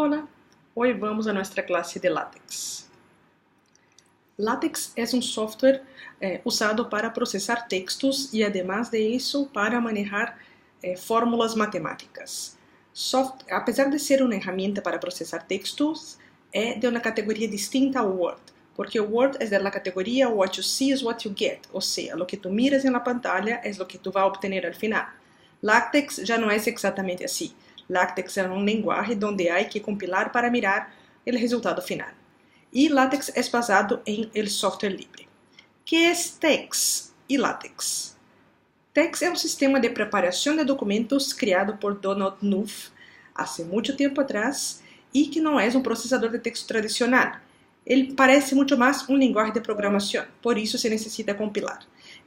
Hola, hoy vamos a nuestra clase de LaTeX. LaTeX es un software usado para procesar textos y además de eso para manejar fórmulas matemáticas. A pesar de ser una herramienta para procesar textos, es de una categoría distinta a Word, porque Word es de la categoría what you see is what you get, o sea, lo que tú miras en la pantalla es lo que tú vas a obtener al final. LaTeX ya no es exactamente así. LaTeX é um lenguaje donde hay que compilar para mirar el resultado final. Y LaTeX es basado en el software libre. ¿Qué es TeX y LaTeX? TeX é um sistema de preparação de documentos criado por Donald Knuth hace mucho tiempo atrás y que no es un procesador de texto tradicional. Ele parece muito mais um linguagem de programação, por isso se necessita compilar.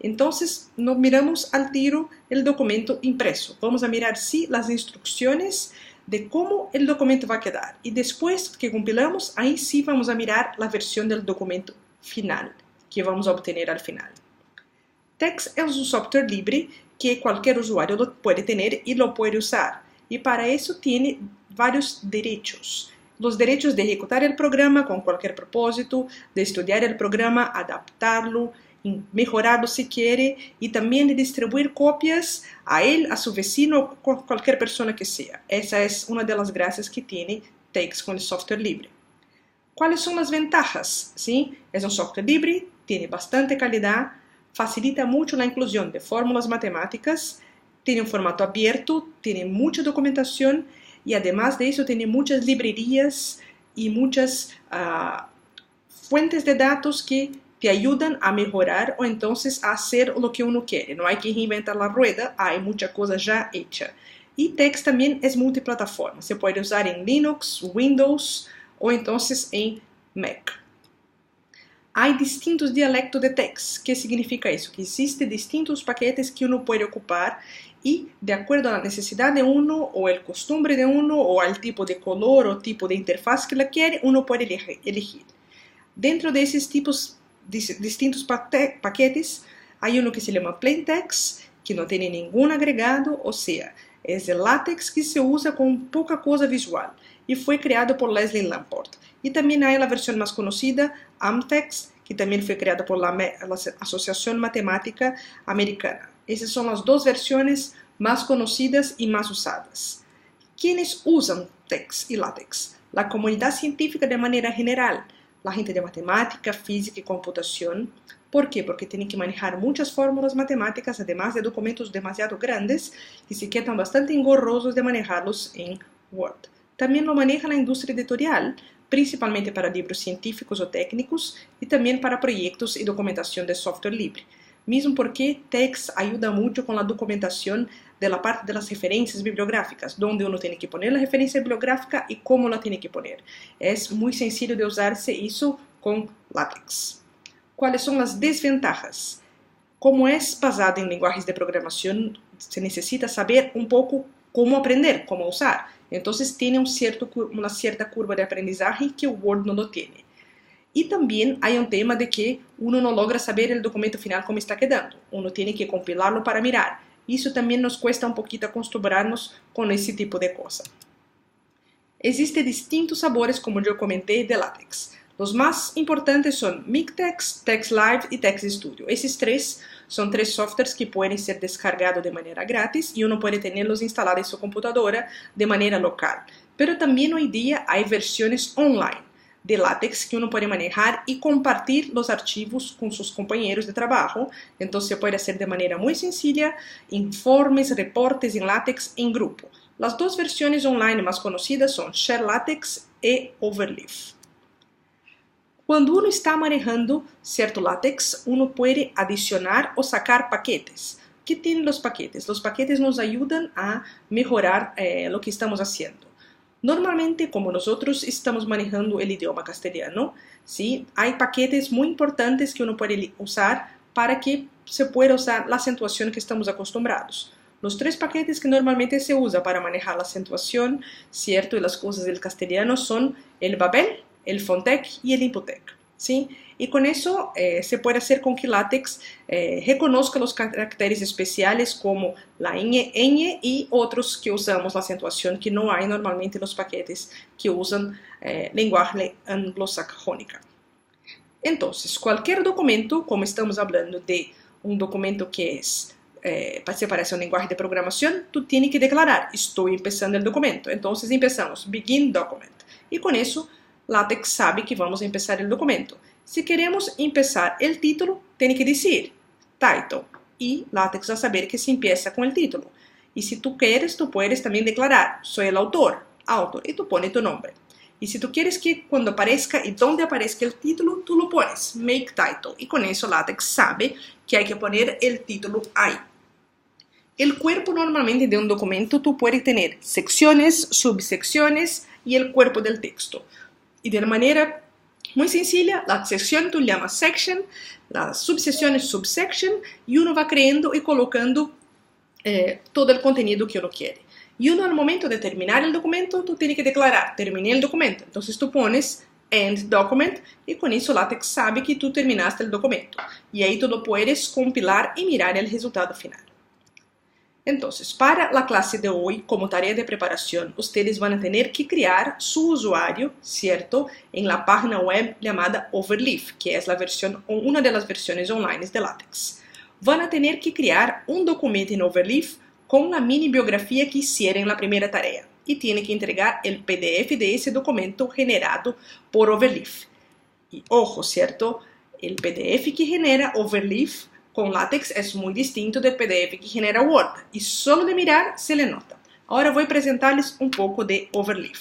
Então, nos miramos al tiro o documento impreso. Vamos a mirar si as instruções de como o documento vai quedar. E depois que compilamos, aí sim vamos a mirar a versão do documento final, que vamos a obter al final. TeX é um software livre que qualquer usuário lo pode ter e lo pode usar. E para isso tem vários direitos. Los derechos de ejecutar el programa con cualquier propósito, de estudiar el programa, adaptarlo, mejorarlo si quiere y también de distribuir copias a él, a su vecino o a cualquier persona que sea. Esa es una de las gracias que tiene TeX con el software libre. ¿Cuáles son las ventajas? ¿Sí? Es un software libre, tiene bastante calidad, facilita mucho la inclusión de fórmulas matemáticas, tiene un formato abierto, tiene mucha documentación y además de eso tiene muchas librerías y muchas fuentes de datos que te ayudan a mejorar o entonces a hacer lo que uno quiere. No hay que reinventar la rueda, hay mucha cosa ya hecha. Y TeX también es multiplataforma. Se puede usar en Linux, Windows o entonces en Mac. Hay distintos dialectos de TeX. ¿Qué significa eso? Que existen distintos paquetes que uno puede ocupar y de acuerdo a la necesidad de uno o el costumbre de uno o al tipo de color o tipo de interfaz que la quiere, uno puede elegir. Dentro de esos tipos distintos paquetes hay uno que se llama Plain Text, que no tiene ningún agregado, o sea, es el LaTeX que se usa con poca cosa visual y fue creado por Leslie Lamport. Y también hay la versión más conocida, AmTeX, que también fue creada por la Asociación Matemática Americana. Esas son las dos versiones más conocidas y más usadas. ¿Quiénes usan TeX y LaTeX? La comunidad científica de manera general, la gente de matemática, física y computación. ¿Por qué? Porque tienen que manejar muchas fórmulas matemáticas, además de documentos demasiado grandes y se quedan bastante engorrosos de manejarlos en Word. También lo maneja la industria editorial, principalmente para libros científicos o técnicos y también para proyectos y documentación de software libre. Mismo porque TeX ayuda mucho con la documentación de la parte de las referencias bibliográficas, donde uno tiene que poner la referencia bibliográfica y cómo la tiene que poner. Es muy sencillo de usarse eso con LaTeX. ¿Cuáles son las desventajas? Como es basado en lenguajes de programación, se necesita saber un poco cómo aprender, cómo usar. Entonces tiene una cierta curva de aprendizaje que Word no lo tiene. Y también hay un tema de que uno no logra saber el documento final cómo está quedando. Uno tiene que compilarlo para mirar. Eso también nos cuesta un poquito acostumbrarnos con ese tipo de cosas. Existen distintos sabores, como yo comenté, de LaTeX. Los más importantes son MikTeX, TeXLive y TeXStudio. Esos tres son tres softwares que pueden ser descargados de manera gratis y uno puede tenerlos instalados en su computadora de manera local. Pero también hoy día hay versiones online de LaTeX que uno puede manejar y compartir los archivos con sus compañeros de trabajo. Entonces se puede hacer de manera muy sencilla informes, reportes en LaTeX en grupo. Las dos versiones online más conocidas son ShareLaTeX y Overleaf. Cuando uno está manejando cierto LaTeX, uno puede adicionar o sacar paquetes. ¿Qué tienen los paquetes? Los paquetes nos ayudan a mejorar lo que estamos haciendo. Normalmente, como nosotros estamos manejando el idioma castellano, ¿sí? Hay paquetes muy importantes que uno puede usar para que se pueda usar la acentuación que estamos acostumbrados. Los tres paquetes que normalmente se usa para manejar la acentuación, ¿cierto? Y las cosas del castellano son el Babel, el Fontec y el Inputec. ¿sí? Y con eso se puede hacer con que LaTeX reconozca los caracteres especiales como la ñ y otros que usamos la acentuación que no hay normalmente en los paquetes que usan lenguaje anglosajónica. Entonces, cualquier documento, como estamos hablando de un documento que es se parece a un lenguaje de programación, tú tienes que declarar, estoy empezando el documento. Entonces empezamos, begin document. Y con eso, LaTeX sabe que vamos a empezar el documento. Si queremos empezar el título, tiene que decir title. Y LaTeX va a saber que se empieza con el título. Y si tú quieres, tú puedes también declarar, soy el autor, y tú pones tu nombre. Y si tú quieres que cuando aparezca y donde aparezca el título, tú lo pones, make title. Y con eso LaTeX sabe que hay que poner el título ahí. El cuerpo normalmente de un documento tú puedes tener secciones, subsecciones y el cuerpo del texto. Y de manera muy sencilla, la sección tú llamas section, las subsecciones subsection y uno va creando y colocando todo el contenido que uno quiere. Y uno al momento de terminar el documento, tú tienes que declarar, terminé el documento. Entonces tú pones end document y con eso LaTeX sabe que tú terminaste el documento. Y ahí tú lo puedes compilar y mirar el resultado final. Entonces, para la clase de hoy, como tarea de preparación, ustedes van a tener que crear su usuario, ¿cierto? En la página web llamada Overleaf, que es una de las versiones online de LaTeX. Van a tener que crear un documento en Overleaf con la mini biografía que hicieron en la primera tarea. Y tienen que entregar el PDF de ese documento generado por Overleaf. Y ojo, ¿cierto? El PDF que genera Overleaf con LaTeX es muy distinto del PDF que genera Word y solo de mirar se le nota. Ahora voy a presentarles un poco de Overleaf.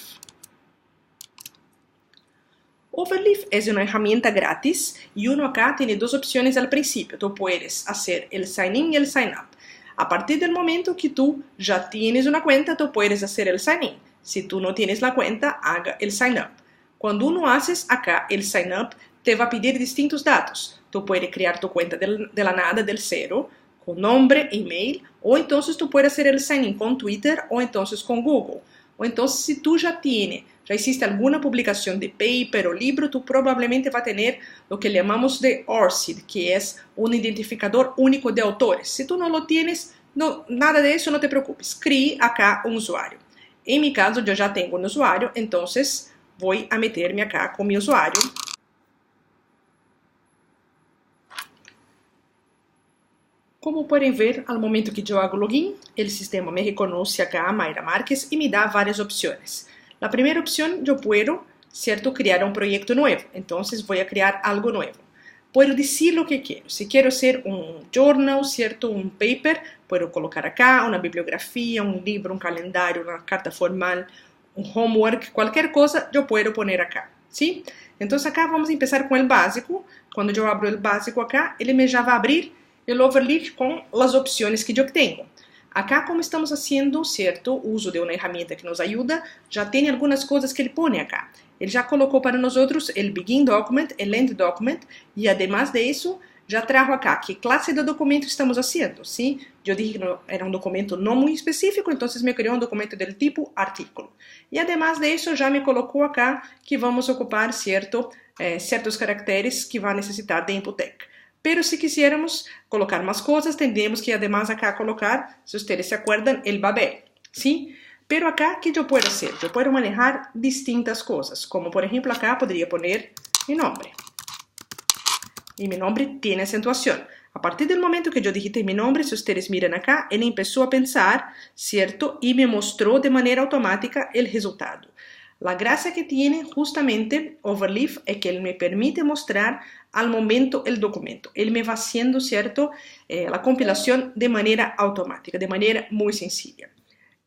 Overleaf es una herramienta gratis y uno acá tiene dos opciones al principio. Tú puedes hacer el sign in y el sign up. A partir del momento que tú ya tienes una cuenta, tú puedes hacer el sign in. Si tú no tienes la cuenta, haga el sign up. Cuando uno haces acá el sign up, te va a pedir distintos datos. Tú puedes crear tu cuenta de la nada, del cero, con nombre, email, o entonces tú puedes hacer el sign in con Twitter o entonces con Google. O entonces si tú ya hiciste alguna publicación de paper o libro, tú probablemente va a tener lo que llamamos de ORCID, que es un identificador único de autores. Si tú no lo tienes, nada de eso, no te preocupes. Cree acá un usuario. En mi caso, yo ya tengo un usuario, entonces voy a meterme acá con mi usuario. Como pueden ver, al momento que yo hago login, el sistema me reconoce acá a Mayra Márquez y me da varias opciones. La primera opción, yo puedo, ¿cierto?, crear un proyecto nuevo. Entonces voy a crear algo nuevo. Puedo decir lo que quiero. Si quiero hacer un journal, ¿cierto?, un paper, puedo colocar acá una bibliografía, un libro, un calendario, una carta formal, un homework, cualquier cosa, yo puedo poner acá, ¿sí? Entonces acá vamos a empezar con el básico. Cuando yo abro el básico acá, ele me já vai abrir el Overleaf con las opciones que yo tengo. Acá, como estamos haciendo cierto uso de una herramienta que nos ayuda, ya tiene algunas cosas que él pone acá. Él ya colocó para nosotros el begin document, el end document, y además de eso, ya trajo acá qué clase de documento estamos haciendo, ¿sí? Yo dije que era un documento no muy específico, entonces me creó un documento del tipo artículo. Y además de eso, ya me colocó acá que vamos a ocupar ciertos caracteres que va a necesitar de input tag. Pero si quisiéramos colocar más cosas, tendríamos que además acá colocar, si ustedes se acuerdan, el babel, ¿sí? Pero acá, ¿qué yo puedo hacer? Yo puedo manejar distintas cosas, como por ejemplo acá podría poner mi nombre. Y mi nombre tiene acentuación. A partir del momento que yo digité mi nombre, si ustedes miran acá, él empezó a pensar, ¿cierto? Y me mostró de manera automática el resultado. La gracia que tiene justamente Overleaf es que él me permite mostrar al momento el documento. Él me va haciendo, ¿cierto?, la compilación de manera automática, de manera muy sencilla.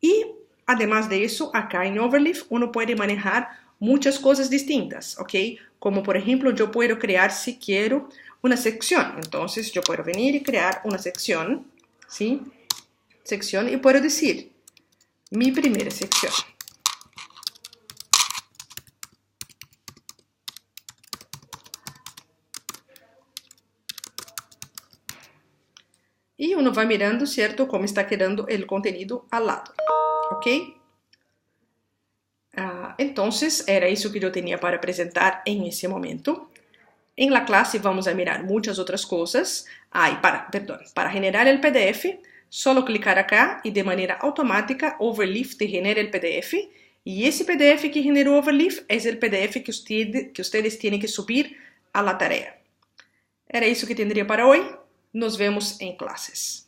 Y además de eso, acá en Overleaf uno puede manejar muchas cosas distintas, ¿ok? Como por ejemplo, yo puedo crear, si quiero, una sección. Entonces yo puedo venir y crear una sección, ¿sí? Sección, y puedo decir, mi primera sección. Y uno va mirando, ¿cierto?, cómo está quedando el contenido al lado, ¿ok? Entonces, era eso que yo tenía para presentar en ese momento. En la clase vamos a mirar muchas otras cosas. Para generar el PDF, solo clicar acá y de manera automática Overleaf te genera el PDF. Y ese PDF que generó Overleaf es el PDF que ustedes tienen que subir a la tarea. Era isso que tendría para hoy. Nos vemos en clases.